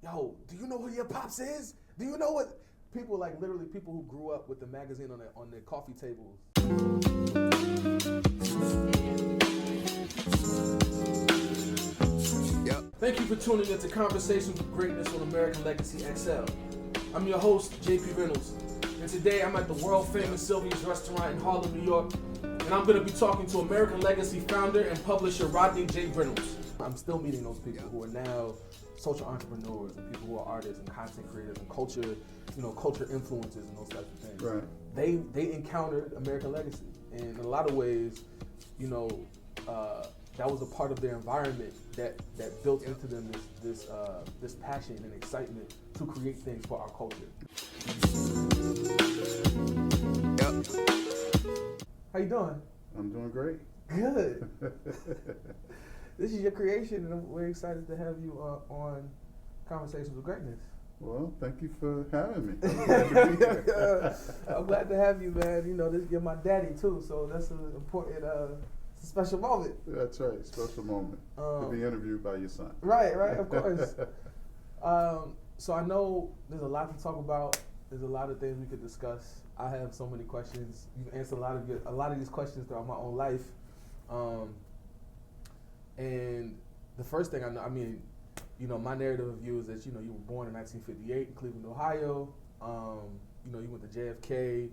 yo, do you know who your pops is? Do you know what? People like literally people who grew up with the magazine on their coffee tables. Yep. Thank you for tuning into Conversations with Greatness on American Legacy XL. I'm your host, JP Reynolds, and today I'm at the world famous Sylvia's restaurant in Harlem, New York, and I'm going to be talking to American Legacy founder and publisher Rodney J. Reynolds. I'm still meeting those people who are now social entrepreneurs and people who are artists and content creators and culture influencers and those types of things. Right. They encountered American Legacy, and in a lot of ways, that was a part of their environment that built into them this passion and excitement to create things for our culture. Yep. How you doing? I'm doing great. Good. This is your creation, and we're excited to have you on Conversations with Greatness. Well, thank you for having me. I'm glad to be here. I'm glad to have you, man. You know, you're my daddy too, so that's an important, it's a special moment. That's right, special moment to be interviewed by your son. Right, of course. So I know there's a lot to talk about. There's a lot of things we could discuss. I have so many questions. You've answered a lot of these questions throughout my own life. And the first thing my narrative of you is that, you were born in 1958 in Cleveland, Ohio. You went to JFK. You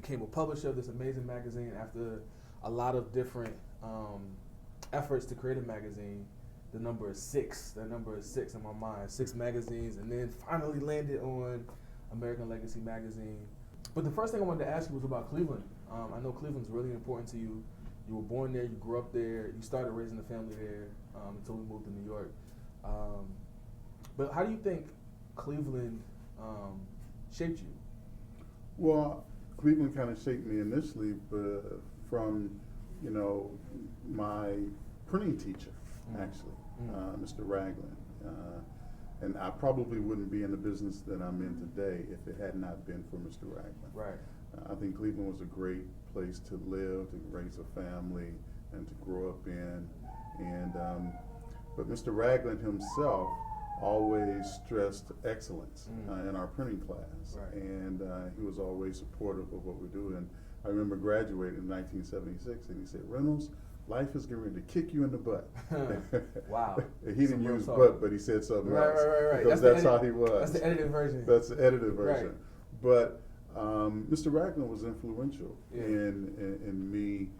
became a publisher of this amazing magazine after a lot of different efforts to create a magazine. The number is six. That number is six in my mind. 6 magazines, and then finally landed on American Legacy magazine. But the first thing I wanted to ask you was about Cleveland. I know Cleveland's really important to you. You were born there, you grew up there, you started raising a family there until we moved to New York. But how do you think Cleveland shaped you? Well, Cleveland kind of shaped me initially, but from, my printing teacher, actually, Mr. Ragland. And I probably wouldn't be in the business that I'm in today if it had not been for Mr. Ragland. Right. I think Cleveland was a great place to live, to raise a family, and to grow up in. But Mr. Ragland himself always stressed excellence in our printing class. Right. And he was always supportive of what we do. And I remember graduating in 1976, and he said, "Reynolds, life is going to kick you in the butt." Wow. He didn't use butt, but he said something else. Right. Because that's how he was. That's the edited version. That's the edited version. Right. But Mr. Ragland was influential in me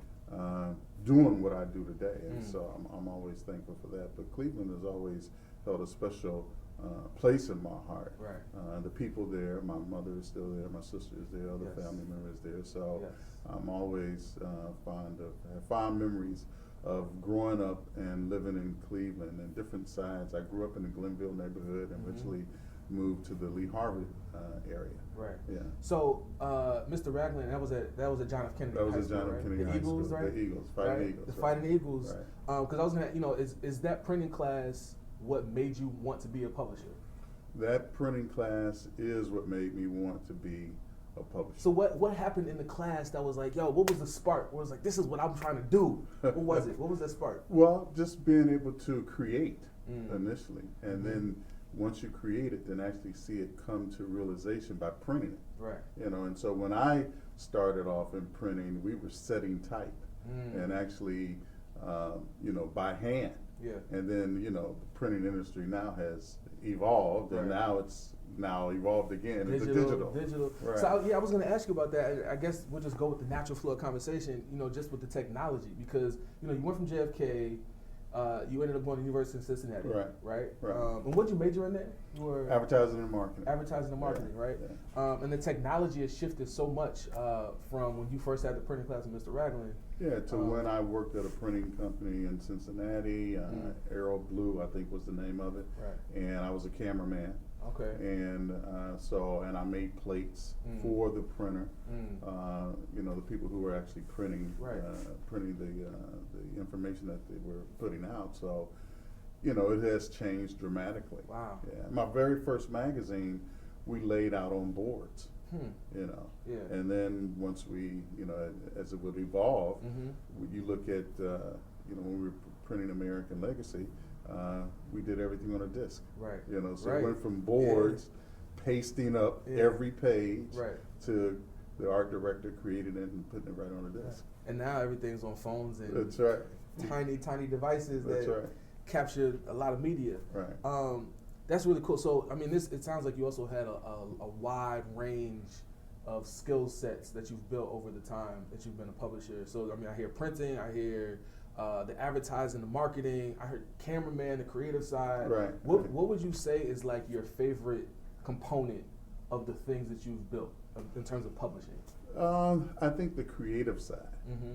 doing what I do today, and so I'm always thankful for that. But Cleveland has always held a special place in my heart. Right. The people there, my mother is still there, my sister is there, other family members there. So I'm always have fond memories of growing up and living in Cleveland and different sides. I grew up in the Glenville neighborhood and eventually moved to the Lee Harvard area. Right. Yeah. So Mr. Ragland, that was at John F. Kennedy. That was at John F. Kennedy High School. The Eagles, right? The Eagles, Fighting Eagles. The Fighting Eagles. Because I was gonna, is that printing class what made you want to be a publisher? That printing class is what made me want to be a publisher. So what happened in the class that was like, yo, what was the spark? What was like, this is what I'm trying to do? What was it? What was that spark? Well, just being able to create initially, and then once you create it, then actually see it come to realization by printing it. Right. And so when I started off in printing, we were setting type and actually, by hand. Yeah. And then, the printing industry now has evolved, and now it's evolved again into digital. Right. So I was going to ask you about that. I guess we'll just go with the natural flow of conversation, just with the technology, because, you went from JFK, you ended up going to the University of Cincinnati, right? And what did you major in there? You were advertising and marketing. Advertising and marketing, right? Yeah. And the technology has shifted so much from when you first had the printing class with Mr. Ragland. Yeah, to when I worked at a printing company in Cincinnati, Aero Blue, I think was the name of it. Right. And I was a cameraman. Okay. And and I made plates for the printer. The people who were actually printing the information that they were putting out. So, it has changed dramatically. Wow. Yeah. My very first magazine, we laid out on boards. Yeah. And then once we, as it would evolve, you look at, when we were printing American Legacy, we did everything on a disc. Right. You know, so Right. it went from boards, pasting up every page, Right. to the art director creating it and putting it right on a disc. And now everything's on phones and That's right. tiny devices That's that right. capture a lot of media. Right. That's really cool. So, I mean, it sounds like you also had a wide range of skill sets that you've built over the time that you've been a publisher. So, I mean, I hear printing, I hear the advertising, the marketing, I heard cameraman, the creative side. Right. What would you say is like your favorite component of the things that you've built in terms of publishing? I think the creative side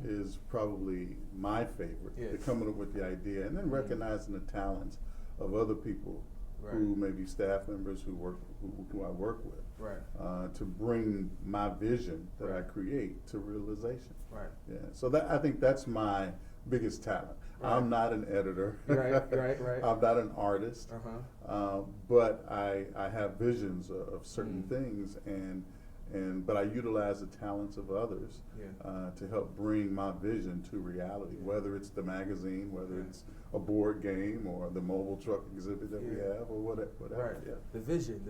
is probably my favorite. Yeah. The coming up with the idea and then recognizing the talents of other people who may be staff members who I work with, to bring my vision that I create to realization. Right. Yeah. So I think that's my biggest talent. Right. I'm not an editor. Right. I'm not an artist. But I have visions of certain things but I utilize the talents of others to help bring my vision to reality, whether it's the magazine, whether it's a board game or the mobile truck exhibit that we have or whatever. Right. Yeah. The vision.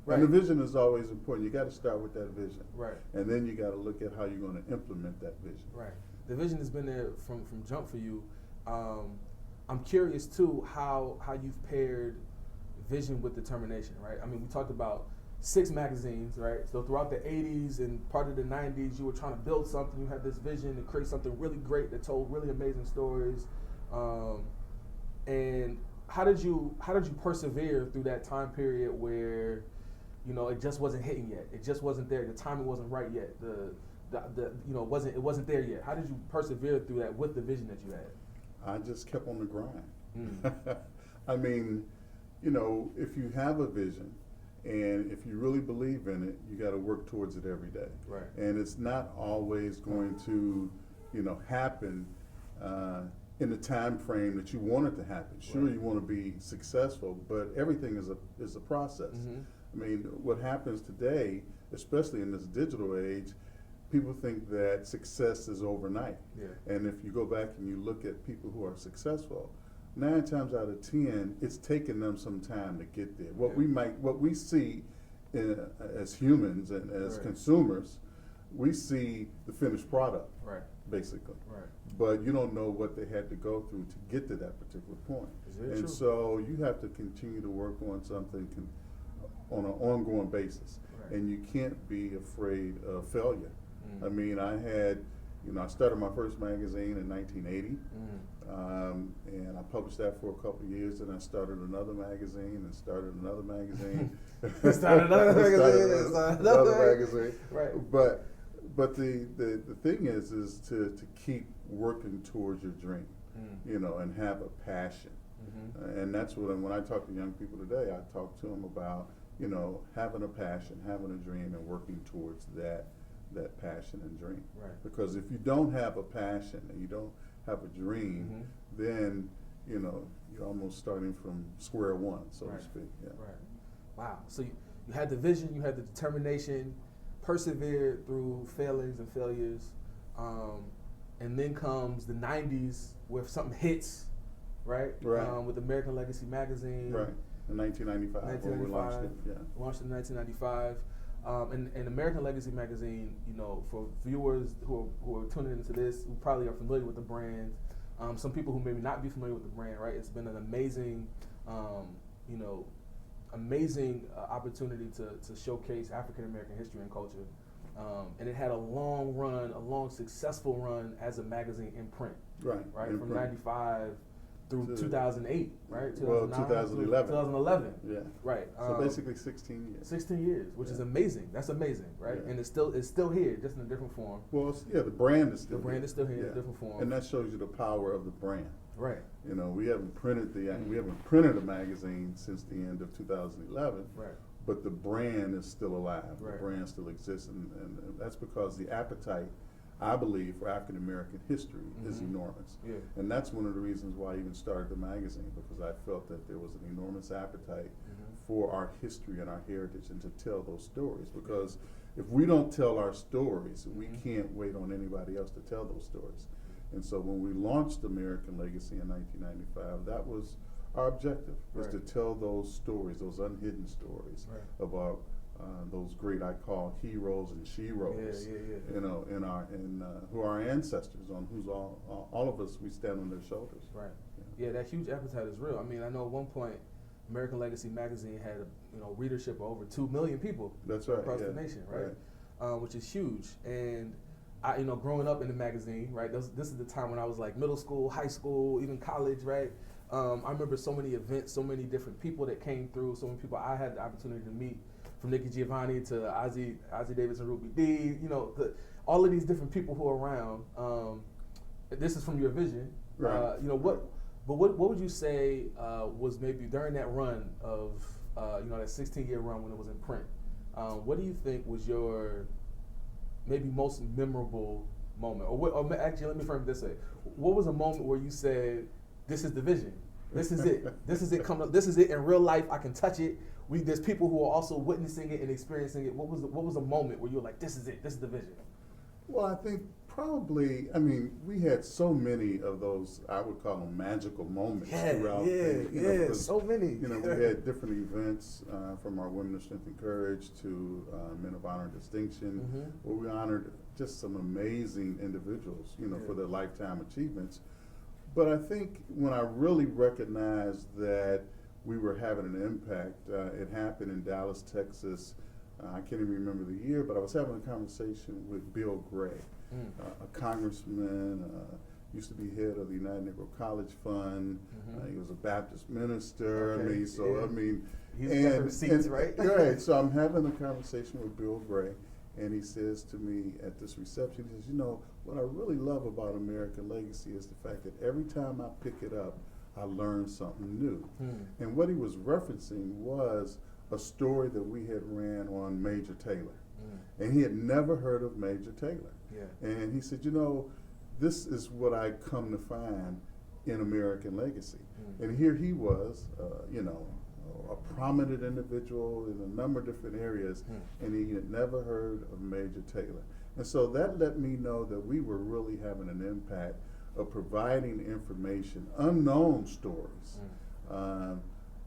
Right. And the vision is always important. You got to start with that vision. Right. And then you got to look at how you're going to implement that vision. Right. The vision has been there from jump for you. I'm curious too how you've paired vision with determination, right? I mean, we talked about 6 magazines, right? So throughout the 80s and part of the 90s, you were trying to build something. You had this vision to create something really great that told really amazing stories. And how did you persevere through that time period where, you know, it just wasn't hitting yet? It just wasn't there. The timing wasn't right yet. It wasn't there yet. How did you persevere through that with the vision that you had? I just kept on the grind. I mean, you know, if you have a vision and if you really believe in it, you got to work towards it every day. Right. And it's not always going to, you know, happen in the time frame that you want it to happen. Sure, you want to be successful, but everything is a process. I mean, what happens today, especially in this digital age, people think that success is overnight. Yeah. And if you go back and you look at people who are successful, 9 times out of 10, it's taken them some time to get there. What we see as humans and as consumers, we see the finished product, basically. Right. But you don't know what they had to go through to get to that particular point. And so you have to continue to work on something on an ongoing basis. And you can't be afraid of failure. I mean, I started my first magazine in 1980, and I published that for a couple of years, and I started another magazine, and started another magazine. started another magazine. Right. But the thing is to keep working towards your dream, you know, and have a passion. And that's when I talk to young people today, I talk to them about, you know, having a passion, having a dream, and working towards that passion and dream. Right. Because if you don't have a passion and you don't have a dream, then, you know, you're almost starting from square one, so to speak. Yeah. Right. Wow. So you had the vision, you had the determination, persevered through failings and failures, and then comes the 90s where something hits, right? With American Legacy magazine. Right. In 1995, when we launched it. Yeah. Launched in 1995. And American Legacy magazine, you know, for viewers who are tuning into this, who probably are familiar with the brand, some people who maybe not be familiar with the brand, right? It's been an amazing, opportunity to showcase African American history and culture. And it had a long successful run as a magazine in print. Right. From 95 through 2008, right? 2011. 2011. Yeah. Right. So basically 16 years. 16 years, which is amazing. That's amazing, right? Yeah. And it's still here, just in a different form. Well, the brand is still here. The brand is still here in a different form. And that shows you the power of the brand. Right. You know, we haven't printed a magazine since the end of 2011. Right. But the brand is still alive. Right. The brand still exists, and that's because the appetite, I believe, for African American history is enormous. Yeah. And that's one of the reasons why I even started the magazine, because I felt that there was an enormous appetite for our history and our heritage and to tell those stories. Because if we don't tell our stories, we can't wait on anybody else to tell those stories. And so when we launched American Legacy in 1995, that was our objective is Right. to tell those stories, those unhidden stories Right. about those great, I call heroes and sheroes, Yeah. you know, who are our ancestors, on who's all of us, we stand on their shoulders. Right. Yeah, that huge appetite is real. I mean, I know at one point, American Legacy magazine had readership of over 2 million people. That's right. Across the nation, right? Which is huge. And I, growing up in the magazine, right? This is the time when I was like middle school, high school, even college, right? I remember so many events, so many different people that came through, so many people I had the opportunity to meet, from Nikki Giovanni to Ozzy Davis and Ruby Dee, all of these different people who are around. This is from your vision. Right. What would you say was maybe during that run of, that 16-year run when it was in print? What do you think was your maybe most memorable moment? Or actually, let me frame it this way. What was a moment where you said, this is the vision? This is it. This is it coming up. This is it in real life. I can touch it. There's people who are also witnessing it and experiencing it. What was a moment where you were like, this is it. This is the vision? Well, I think probably, we had so many of those, I would call them magical moments throughout. So many. We had different events from our Women of Strength and Courage to Men of Honor and Distinction, where we honored just some amazing individuals, for their lifetime achievements. But I think when I really recognized that we were having an impact, it happened in Dallas, Texas. I can't even remember the year, but I was having a conversation with Bill Gray, a congressman, used to be head of the United Negro College Fund. He was a Baptist minister. Okay. He's got receipts, right? Right. So I'm having a conversation with Bill Gray, and he says to me at this reception, he says, what I really love about American Legacy is the fact that every time I pick it up, I learn something new. And what he was referencing was a story that we had ran on Major Taylor. And he had never heard of Major Taylor. And he said, this is what I come to find in American Legacy. And here he was, a prominent individual in a number of different areas, and he had never heard of Major Taylor. And so that let me know that we were really having an impact of providing information, unknown stories,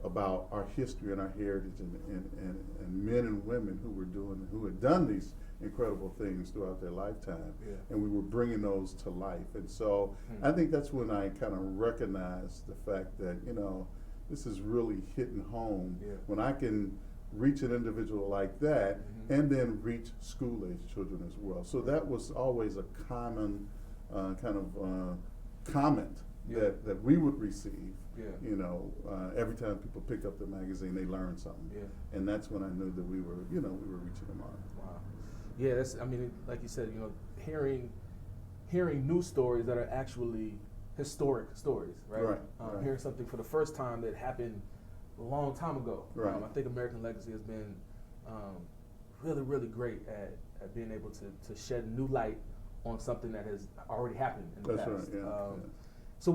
about our history and our heritage, and men and women who had done these incredible things throughout their lifetime, and we were bringing those to life. And so I think that's when I kind of recognized the fact that this is really hitting home when I can reach an individual like that, and then reach school-age children as well. So that was always a common comment that we would receive. Every time people pick up the magazine, they learn something, and that's when I knew that we were reaching the mark. Wow. Yeah, like you said, hearing news stories that are actually historic stories, right? Right. Hearing something for the first time that happened a long time ago. Right. I think American Legacy has been really, really great at being able to shed new light on something that has already happened in the That's past. right. So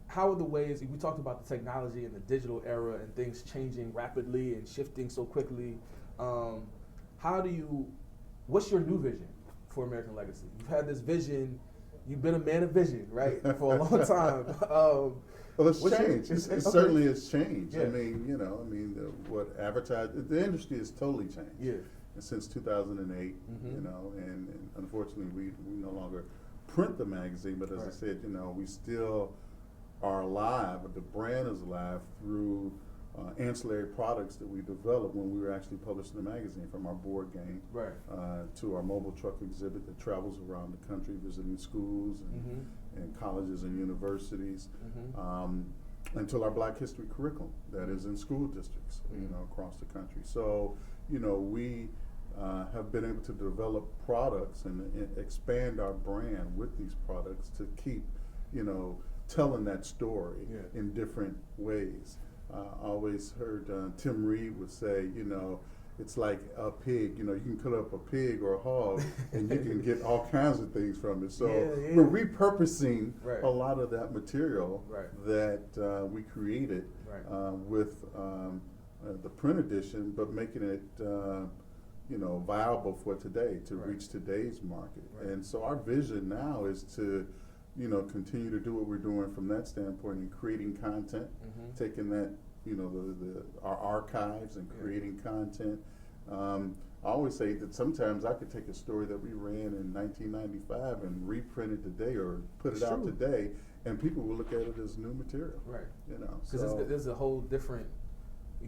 how are the ways, we talked about the technology and the digital era and things changing rapidly and shifting so quickly. What's your new vision for American Legacy? You've had this vision, you've been a man of vision, right, for a long time. Well, it's changed. It certainly has changed. Yeah. What advertising, the industry has totally changed. Yeah. Since 2008, and unfortunately we no longer print the magazine, but as I said, we still are alive, but the brand is alive through ancillary products that we developed when we were actually publishing the magazine, from our board game to our mobile truck exhibit that travels around the country visiting schools and colleges and universities, until our Black History curriculum that is in school districts across the country. So we have been able to develop products and expand our brand with these products to keep telling that story in different ways. I always heard Tim Reed would say, it's like a pig, you can cut up a pig or a hog and you can get all kinds of things from it. So we're repurposing a lot of that material that we created with the print edition, but making it viable for today to reach today's market. And so our vision now is to continue to do what we're doing from that standpoint and creating content, taking that, our archives and creating content. I always say that sometimes I could take a story that we ran in 1995 and reprint it today or put it out today, and people will look at it as new material. Right. So there's a whole different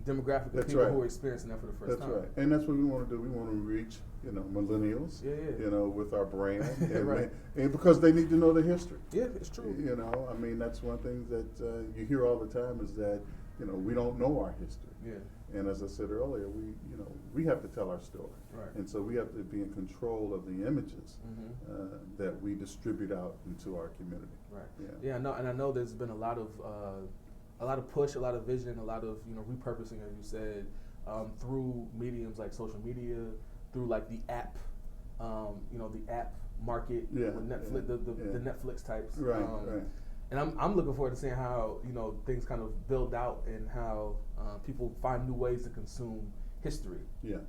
demographic of people who are experiencing that for the first time. That's right, and that's what we want to do. We want to reach, millennials, with our brand, and, and because they need to know the history. Yeah, it's true. That's one thing that you hear all the time is that, we don't know our history. Yeah. And as I said earlier, we have to tell our story. Right. And so we have to be in control of the images that we distribute out into our community. Right. Yeah. I know there's been a lot of push, a lot of vision, a lot of repurposing, as you said, through mediums like social media, through like the app, the app market, with Netflix, the Netflix types. Right. Right. And I'm looking forward to seeing how things kind of build out and how people find new ways to consume history. Yes.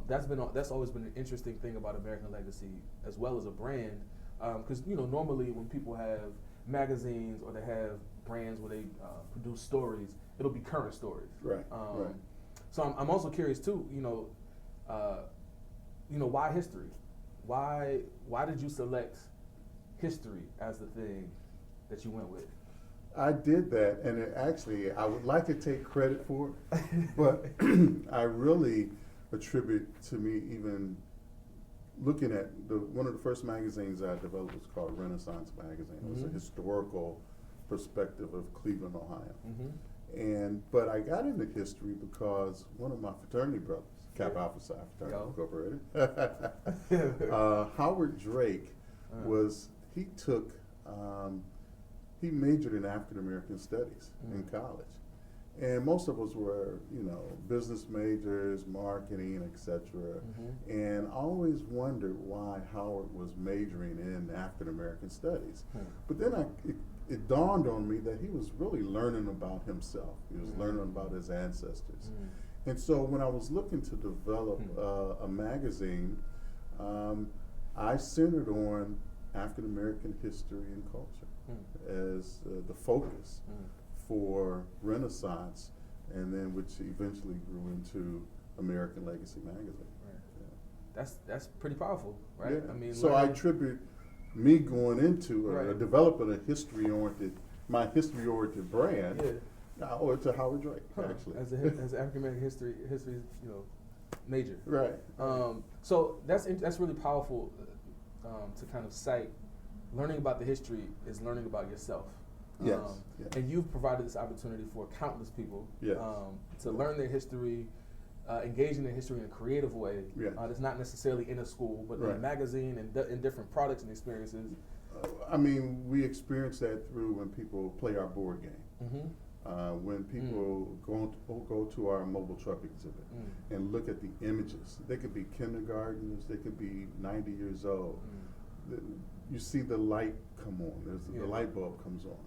That's always been an interesting thing about American Legacy as well as a brand, because normally when people have magazines or they have brands where they produce stories, it'll be current stories. Right. So I'm also curious too. Why history? Why did you select history as the thing that you went with? I did that, and I would like to take credit for it, but I really attribute to me even looking at one of the first magazines I developed was called Renaissance magazine. It was a historical perspective of Cleveland, Ohio. But I got into history because one of my fraternity brothers, Kappa Alpha Psi Fraternity Incorporated, Howard Drake, he majored in African American studies in college. And most of us were, business majors, marketing, etc. And I always wondered why Howard was majoring in African American studies. But then it dawned on me that he was really learning about himself. He was learning about his ancestors. And so when I was looking to develop a magazine, I centered on African American history and culture as the focus for Renaissance, and then which eventually grew into American Legacy magazine. Right. That's pretty powerful, right? Yeah. I mean, so I attribute me going into developing a history-oriented brand. To Howard Drake, actually, as an African American history, major. Right. So that's really powerful to kind of cite. Learning about the history is learning about yourself. Yes. And you've provided this opportunity for countless people to learn their history, engage in their history in a creative way. That's not necessarily in a school, but in a magazine and in different products and experiences. We experience that through when people play our board game. When people go to our mobile truck exhibit and look at the images. They could be kindergartners, they could be 90 years old. You see the light come on. The light bulb comes on.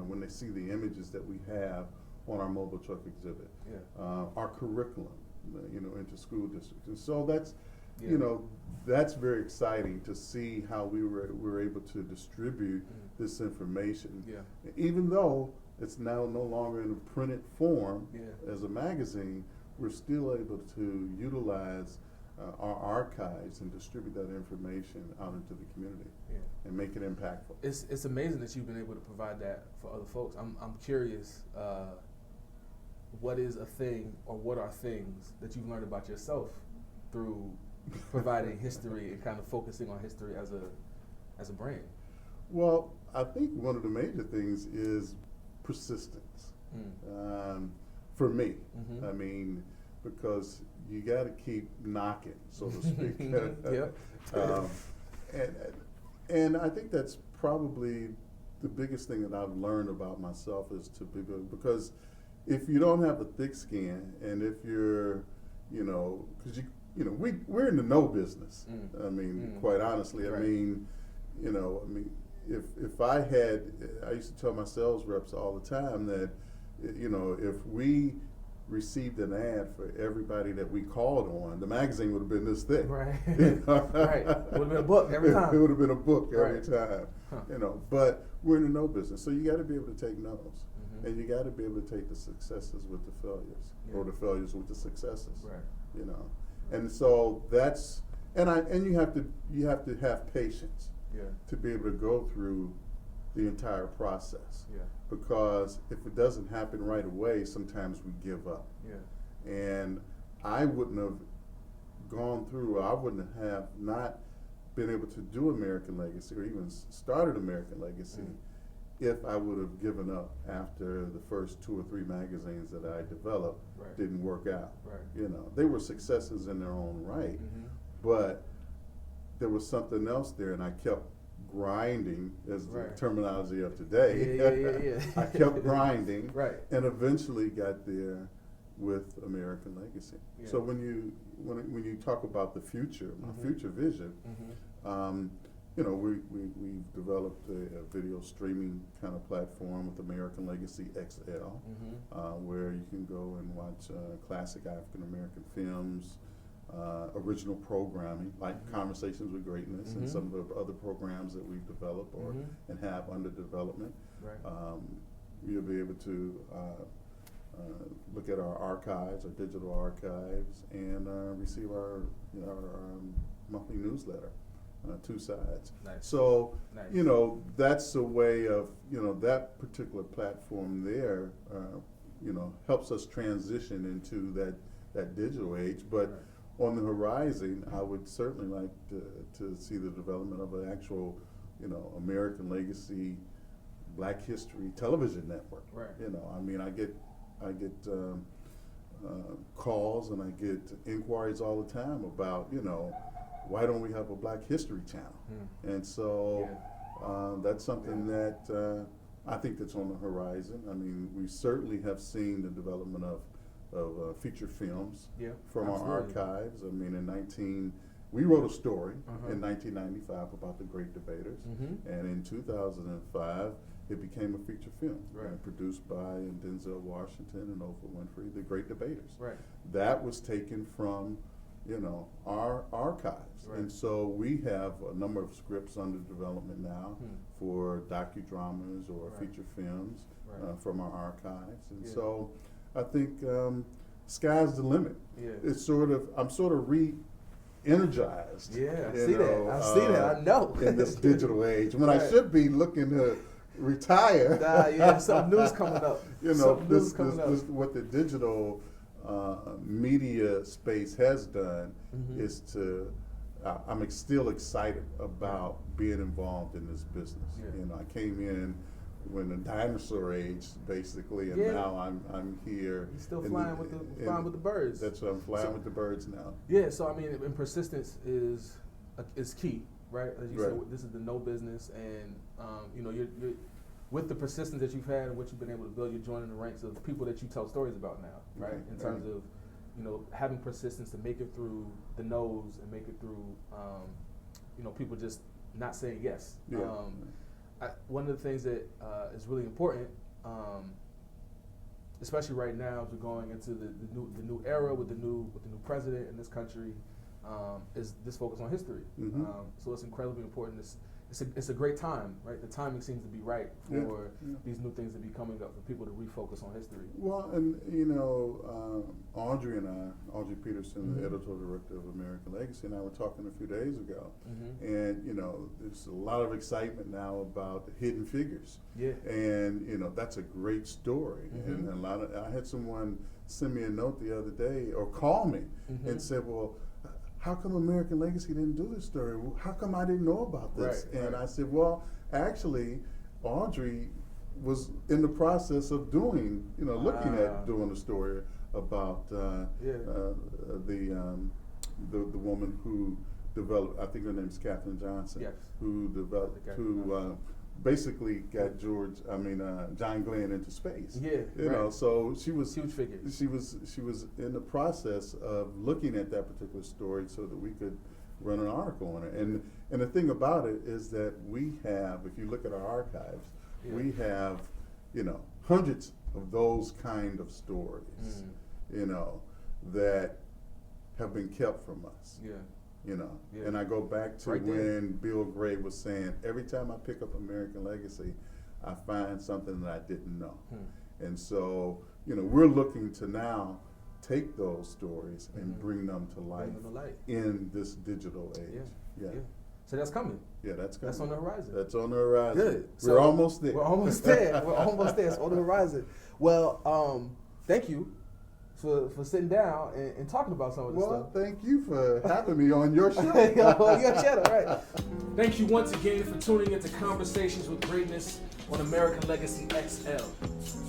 When they see the images that we have on our mobile truck exhibit, our curriculum, into school districts, and so that's very exciting to see how we were able to distribute this information, even though it's now no longer in a printed form as a magazine. We're still able to utilize our archives and distribute that information out into the community and make it impactful. It's amazing that you've been able to provide that for other folks. I'm curious, what is a thing or what are things that you've learned about yourself through providing history and kind of focusing on history as a brand? Well, I think one of the major things is persistence. For me, because you got to keep knocking, so to speak. And I think that's probably the biggest thing that I've learned about myself is to be good, because if you don't have a thick skin, and if you're, because we're in the no business. Quite honestly, if I used to tell my sales reps all the time that, if we received an ad for everybody that we called on, the magazine would have been this thick. Right. You know? Right. It would have been a book every time. It would have been a book every Right. time. Huh. You know, but we're in the no business, so you got to be able to take no's, Mm-hmm. and you got to be able to take the successes with the failures, Yeah. or the failures with the successes. Right. You know, and so that's and you have to have patience Yeah. to be able to go through the entire process. Yeah. Because if it doesn't happen right away, sometimes we give up. Yeah. And I wouldn't have gone through, I wouldn't have not been able to do American Legacy or even started American Legacy if I would have given up after the first 2 or 3 magazines that I developed Right. didn't work out. Right. You know, they were successes in their own right, Mm-hmm. but there was something else there, and I kept grinding, as Right. the terminology of today. Yeah. I kept grinding, Right. and eventually got there with American Legacy. Yeah. So when you talk about the future, my Mhm. future vision, Mm-hmm. you know, we've developed a video streaming kind of platform with American Legacy XL, Mm-hmm. where you can go and watch classic African American films, original programming like Mhm. Conversations with Greatness, Mhm. and some of the other programs that we've developed or Mhm. and have under development. Right. You'll be able to look at our archives, our digital archives, and receive our monthly newsletter, 2 sides. Nice. So, Nice. you know, that's a way of, you know, that particular platform there, you know, helps us transition into that digital age. But Right. on the horizon, I would certainly like to see the development of an actual, you know, American Legacy Black History television network. Right. You know, I mean, I get calls and I get inquiries all the time about, you know, why don't we have a Black History channel? And so that's something that I think that's on the horizon. I mean, we certainly have seen the development of feature films Yeah, from absolutely. our archives. I mean, we wrote a story Uh-huh. in 1995 about the Great Debaters, Mhm. and in 2005 it became a feature film, Right. produced by Denzel Washington and Oprah Winfrey, The Great Debaters. Right. That was taken from, you know, our archives. Right. And so we have a number of scripts under development now for docudramas or Right. feature films Right. from our archives. And Yeah. so I think sky's the limit. Yeah. I'm sort of re-energized. Yeah, I you see that. I see that. I know. In this digital age, when I Right. should be looking to retire. Yeah, some news coming up. You know, Some news coming up. what the digital media space has done Mhm. is to. I'm still excited about being involved in this business. Yeah. You know, I came in when the dinosaur age, basically, and Yeah. now I'm here. You're still in flying with the birds. That's what I'm flying So- with the birds now. Yeah, so I mean, and persistence is key, right? As you Right. said, this is the no business, and you know, you're with the persistence that you've had and what you've been able to build, you're joining the ranks of the people that you tell stories about now, right? Right, In terms right. of, you know, having persistence to make it through the no's and make it through, you know, people just not saying yes. Yeah. One of the things that is really important, especially right now as we're going into the new era with the new president in this country, is this focus on history. Mhm. So it's incredibly important. It's a great time, right? The timing seems to be right for Yeah. these new things to be coming up for people to refocus on history. Well, and you know, Audrey Peterson, the Mhm. editorial director of American Legacy, and I were talking a few days ago, Mhm. and you know, there's a lot of excitement now about Hidden Figures, Yeah. and you know, that's a great story, Mhm. and I had someone send me a note the other day or call me Mhm. and said, well, how come American Legacy didn't do this story? How come I didn't know about this? Right, And right. I said, well, actually, Audrey was in the process of doing, you know, looking at doing a story about the woman who developed, I think her name's Katherine Johnson, Yes. who developed, Katherine who basically got John Glenn into space. Yeah, You know, right. so she was Huge figure. She was in the process of looking at that particular story so that we could run an article on it. And the thing about it is that we have, if you look at our archives, Yeah. we have, you know, hundreds of those kind of stories. that have been kept from us. Yeah. Yeah. And I go back to Right there. when Bill Gray was saying, every time I pick up American Legacy, I find something that I didn't know. And so, we're looking to now take those stories and bring them to life in this digital age. Yeah. So that's coming. Yeah, that's coming. That's on the horizon. That's on the horizon. Good. We're almost there. We're almost there. We're almost there. It's on the horizon. Well, thank you for sitting down and talking about some of this stuff. Well, thank you for having me on your show. Your channel, right? Thank you once again for tuning into Conversations with Greatness on American Legacy XL.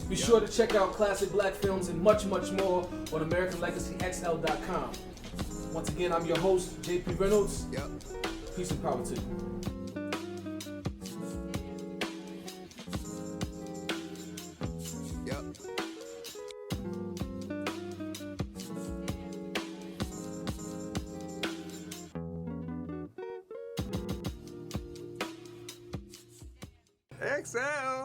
Be sure to check out classic black films and much, much more on AmericanLegacyXL.com. Once again, I'm your host, JP Reynolds. Peace and power to you. XL.